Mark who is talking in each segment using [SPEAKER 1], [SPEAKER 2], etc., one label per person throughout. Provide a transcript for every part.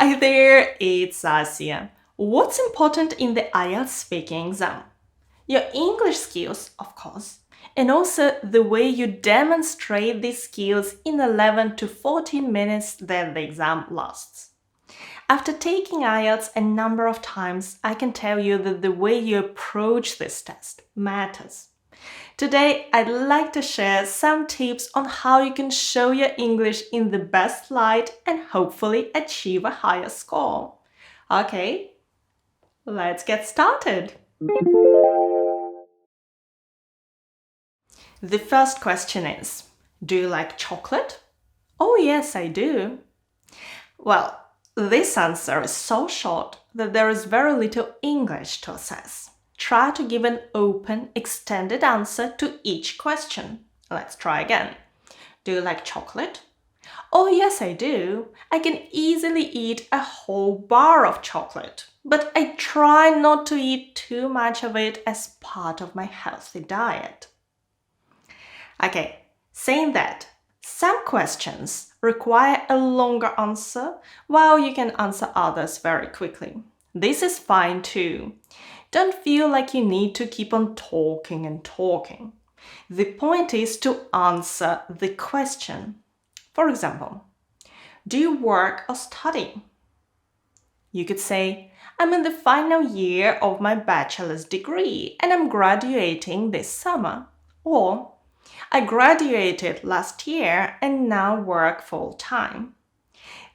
[SPEAKER 1] Hi there, it's Asia. What's important in the IELTS speaking exam? Your English skills, of course, and also the way you demonstrate these skills in 11 to 14 minutes that the exam lasts. After taking IELTS a number of times, I can tell you that the way you approach this test matters. Today, I'd like to share some tips on how you can show your English in the best light and hopefully achieve a higher score. Okay, let's get started. The first question is, do you like chocolate? Oh yes, I do. Well, this answer is so short that there is very little English to assess. Try to give an open, extended answer to each question. Let's try again. Do you like chocolate? Oh, yes, I do. I can easily eat a whole bar of chocolate, but I try not to eat too much of it as part of my healthy diet. Okay, saying that, some questions require a longer answer, while you can answer others very quickly. This is fine too. Don't feel like you need to keep on talking and talking. The point is to answer the question. For example, do you work or study? You could say, I'm in the final year of my bachelor's degree and I'm graduating this summer. Or, I graduated last year and now work full-time.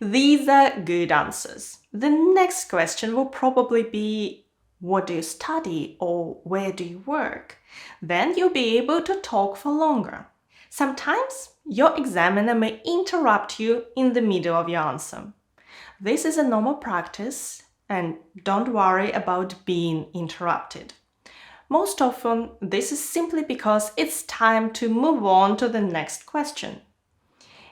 [SPEAKER 1] These are good answers. The next question will probably be, what do you study or where do you work? Then you'll be able to talk for longer. Sometimes your examiner may interrupt you in the middle of your answer. This is a normal practice and don't worry about being interrupted. Most often, this is simply because it's time to move on to the next question.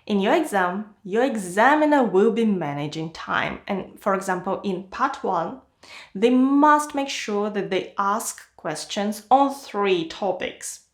[SPEAKER 1] In your exam, your examiner will be managing time, and for example, in part 1, they must make sure that they ask questions on 3 topics.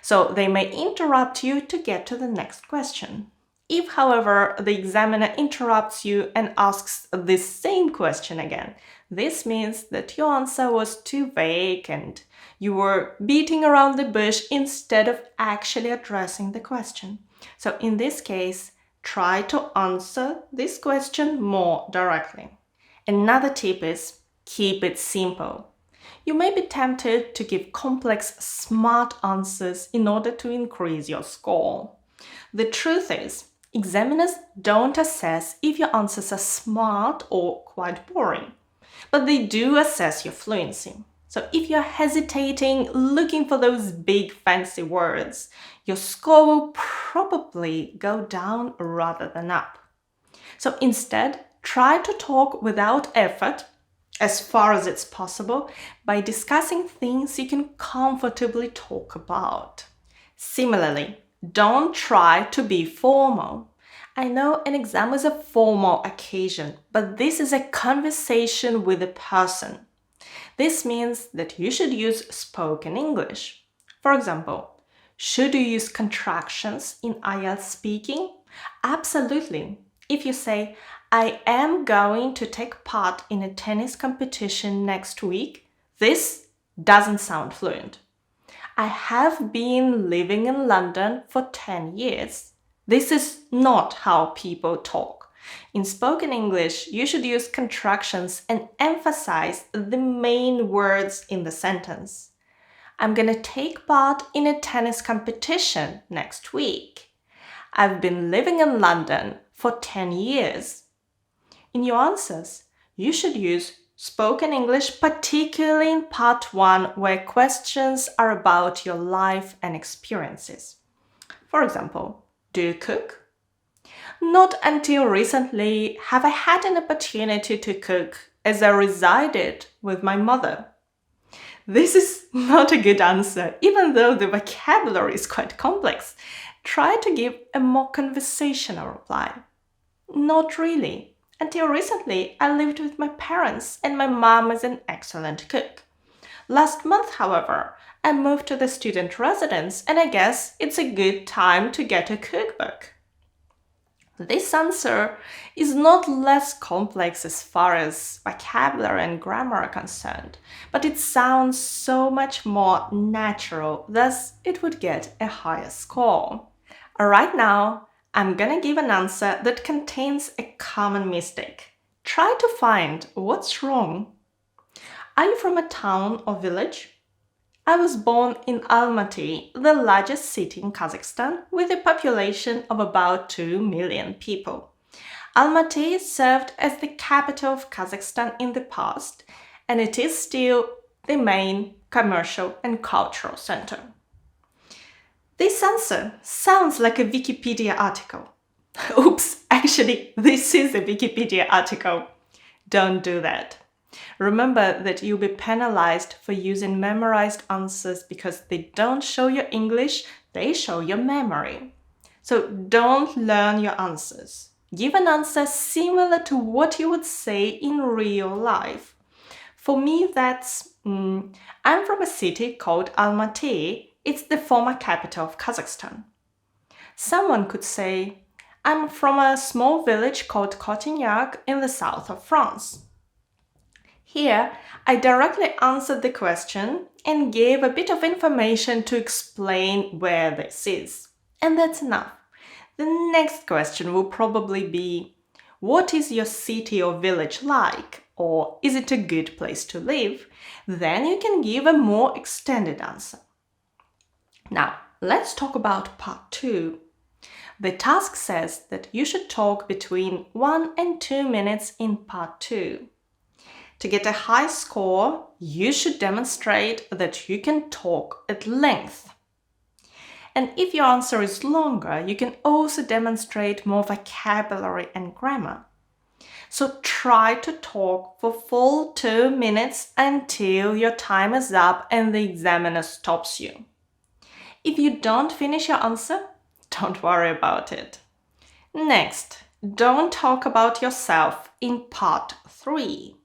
[SPEAKER 1] So they may interrupt you to get to the next question. If, however, the examiner interrupts you and asks the same question again, this means that your answer was too vague and you were beating around the bush instead of actually addressing the question. So in this case, try to answer this question more directly. Another tip is keep it simple. You may be tempted to give complex, smart answers in order to increase your score. The truth is, examiners don't assess if your answers are smart or quite boring, but they do assess your fluency. So if you're hesitating, looking for those big fancy words, your score will probably go down rather than up. So instead, try to talk without effort, as far as it's possible, by discussing things you can comfortably talk about. Similarly, don't try to be formal. I know an exam is a formal occasion, but this is a conversation with a person. This means that you should use spoken English. For example, should you use contractions in IELTS speaking? Absolutely. If you say, I am going to take part in a tennis competition next week, this doesn't sound fluent. I have been living in London for 10 years. This is not how people talk. In spoken English, you should use contractions and emphasize the main words in the sentence. I'm going to take part in a tennis competition next week. I've been living in London for 10 years. In your answers, you should use spoken English, particularly in part 1, where questions are about your life and experiences. For example, do you cook? Not until recently have I had an opportunity to cook, as I resided with my mother. This is not a good answer, even though the vocabulary is quite complex. Try to give a more conversational reply. Not really. Until recently, I lived with my parents and my mom is an excellent cook. Last month, however, I moved to the student residence and I guess it's a good time to get a cookbook. This answer is not less complex as far as vocabulary and grammar are concerned, but it sounds so much more natural, thus it would get a higher score. Right now, I'm gonna give an answer that contains a common mistake. Try to find what's wrong. Are you from a town or village? I was born in Almaty, the largest city in Kazakhstan, with a population of about 2 million people. Almaty served as the capital of Kazakhstan in the past, and it is still the main commercial and cultural center. This answer sounds like a Wikipedia article. Oops, actually, this is a Wikipedia article. Don't do that. Remember that you'll be penalized for using memorized answers because they don't show your English, they show your memory. So don't learn your answers. Give an answer similar to what you would say in real life. For me, that's I'm from a city called Almaty. It's the former capital of Kazakhstan. Someone could say, I'm from a small village called Cotignac in the south of France. Here, I directly answered the question and gave a bit of information to explain where this is. And that's enough. The next question will probably be, what is your city or village like? Or is it a good place to live? Then you can give a more extended answer. Now, let's talk about part 2. The task says that you should talk between 1 and 2 minutes in part 2. To get a high score, you should demonstrate that you can talk at length. And if your answer is longer, you can also demonstrate more vocabulary and grammar. So try to talk for full 2 minutes until your time is up and the examiner stops you. If you don't finish your answer, don't worry about it. Next, don't talk about yourself in part 3.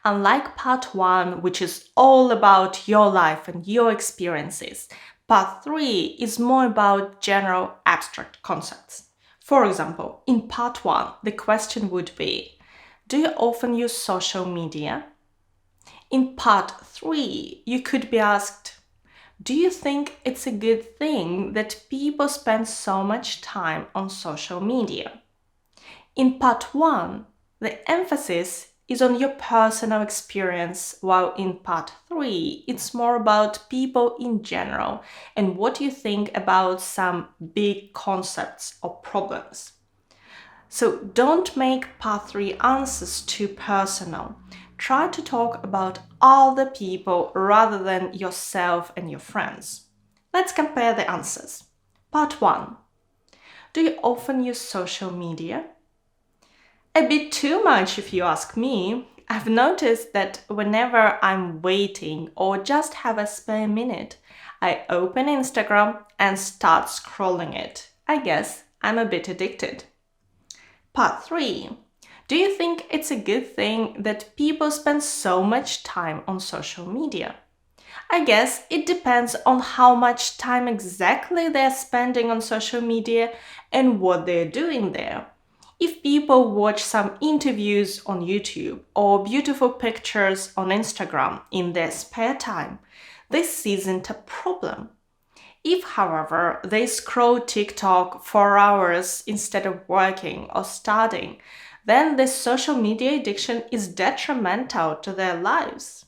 [SPEAKER 1] Unlike part 1, which is all about your life and your experiences, part 3 is more about general abstract concepts. For example, in part 1, the question would be, do you often use social media? In part 3, you could be asked, do you think it's a good thing that people spend so much time on social media? In part 1, the emphasis is on your personal experience, while in part 3, it's more about people in general and what you think about some big concepts or problems. So don't make part 3 answers too personal. Try to talk about other people rather than yourself and your friends. Let's compare the answers. Part 1. Do you often use social media? A bit too much if you ask me. I've noticed that whenever I'm waiting or just have a spare minute, I open Instagram and start scrolling it. I guess I'm a bit addicted. Part 3. Do you think it's a good thing that people spend so much time on social media? I guess it depends on how much time exactly they're spending on social media and what they're doing there. If people watch some interviews on YouTube or beautiful pictures on Instagram in their spare time, this isn't a problem. If, however, they scroll TikTok for hours instead of working or studying, then this social media addiction is detrimental to their lives.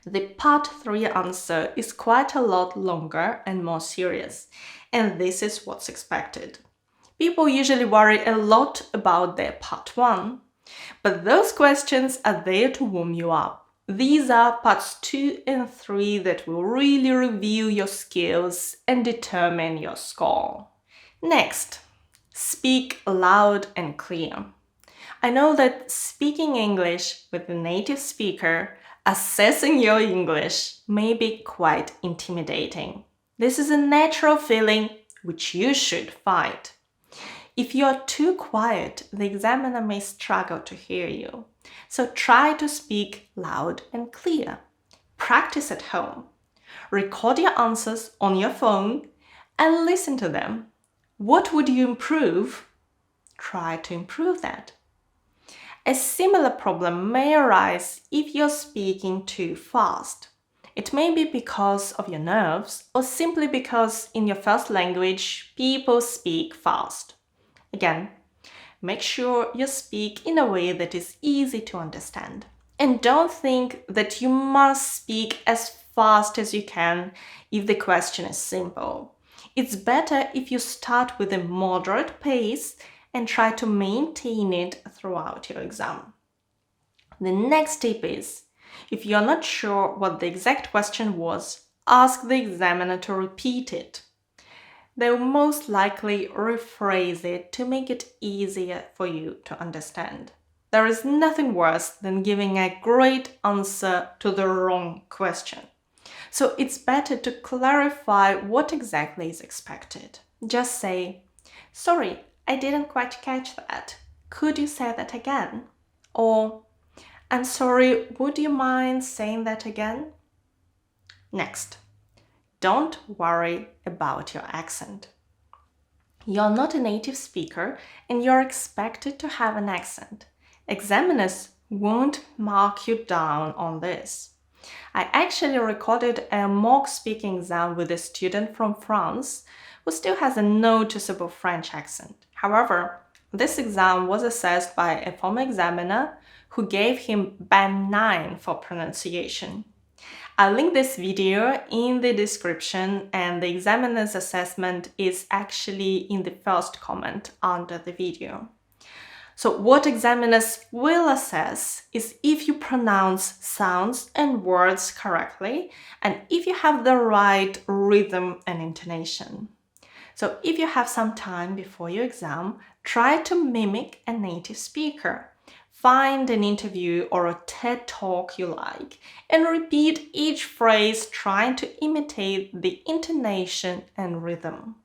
[SPEAKER 1] The part 3 answer is quite a lot longer and more serious, and this is what's expected. People usually worry a lot about their part 1, but those questions are there to warm you up. These are parts 2 and 3 that will really reveal your skills and determine your score. Next, speak loud and clear. I know that speaking English with a native speaker, assessing your English, may be quite intimidating. This is a natural feeling which you should fight. If you're too quiet, the examiner may struggle to hear you. So try to speak loud and clear. Practice at home. Record your answers on your phone and listen to them. What would you improve? try to improve that. A similar problem may arise if you're speaking too fast. It may be because of your nerves or simply because in your first language, people speak fast. Again, make sure you speak in a way that is easy to understand. And don't think that you must speak as fast as you can if the question is simple. It's better if you start with a moderate pace and try to maintain it throughout your exam. The next tip is, if you're not sure what the exact question was, ask the examiner to repeat it. They will most likely rephrase it to make it easier for you to understand. There is nothing worse than giving a great answer to the wrong question. So it's better to clarify what exactly is expected. Just say, "Sorry, I didn't quite catch that. Could you say that again?" Or, "I'm sorry, would you mind saying that again?" Next, don't worry about your accent. You're not a native speaker and you're expected to have an accent. Examiners won't mark you down on this. I actually recorded a mock speaking exam with a student from France who still has a noticeable French accent. However, this exam was assessed by a former examiner who gave him band 9 for pronunciation. I'll link this video in the description, and the examiner's assessment is actually in the first comment under the video. So what examiners will assess is if you pronounce sounds and words correctly and if you have the right rhythm and intonation. So if you have some time before your exam, try to mimic a native speaker. Find an interview or a TED Talk you like and repeat each phrase trying to imitate the intonation and rhythm.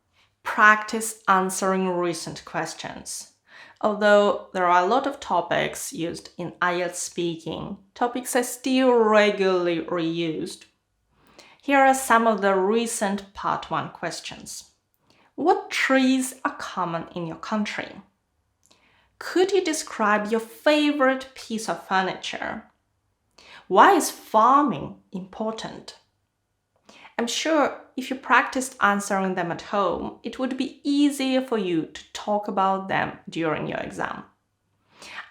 [SPEAKER 1] Practice answering recent questions. Although there are a lot of topics used in IELTS speaking, topics are still regularly reused. Here are some of the recent Part 1 questions. What trees are common in your country? Could you describe your favorite piece of furniture? Why is farming important? I'm sure if you practiced answering them at home, it would be easier for you to talk about them during your exam.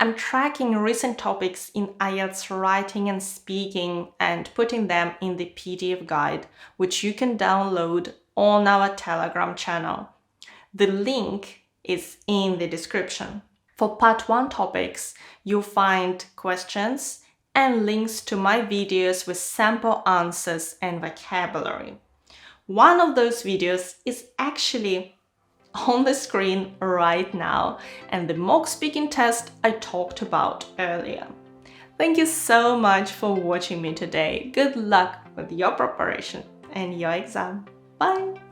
[SPEAKER 1] I'm tracking recent topics in IELTS writing and speaking and putting them in the PDF guide, which you can download on our Telegram channel. The link is in the description. For Part 1 topics, you'll find questions and links to my videos with sample answers and vocabulary. One of those videos is actually on the screen right now, and the mock speaking test I talked about earlier. Thank you so much for watching me today. Good luck with your preparation and your exam. Bye!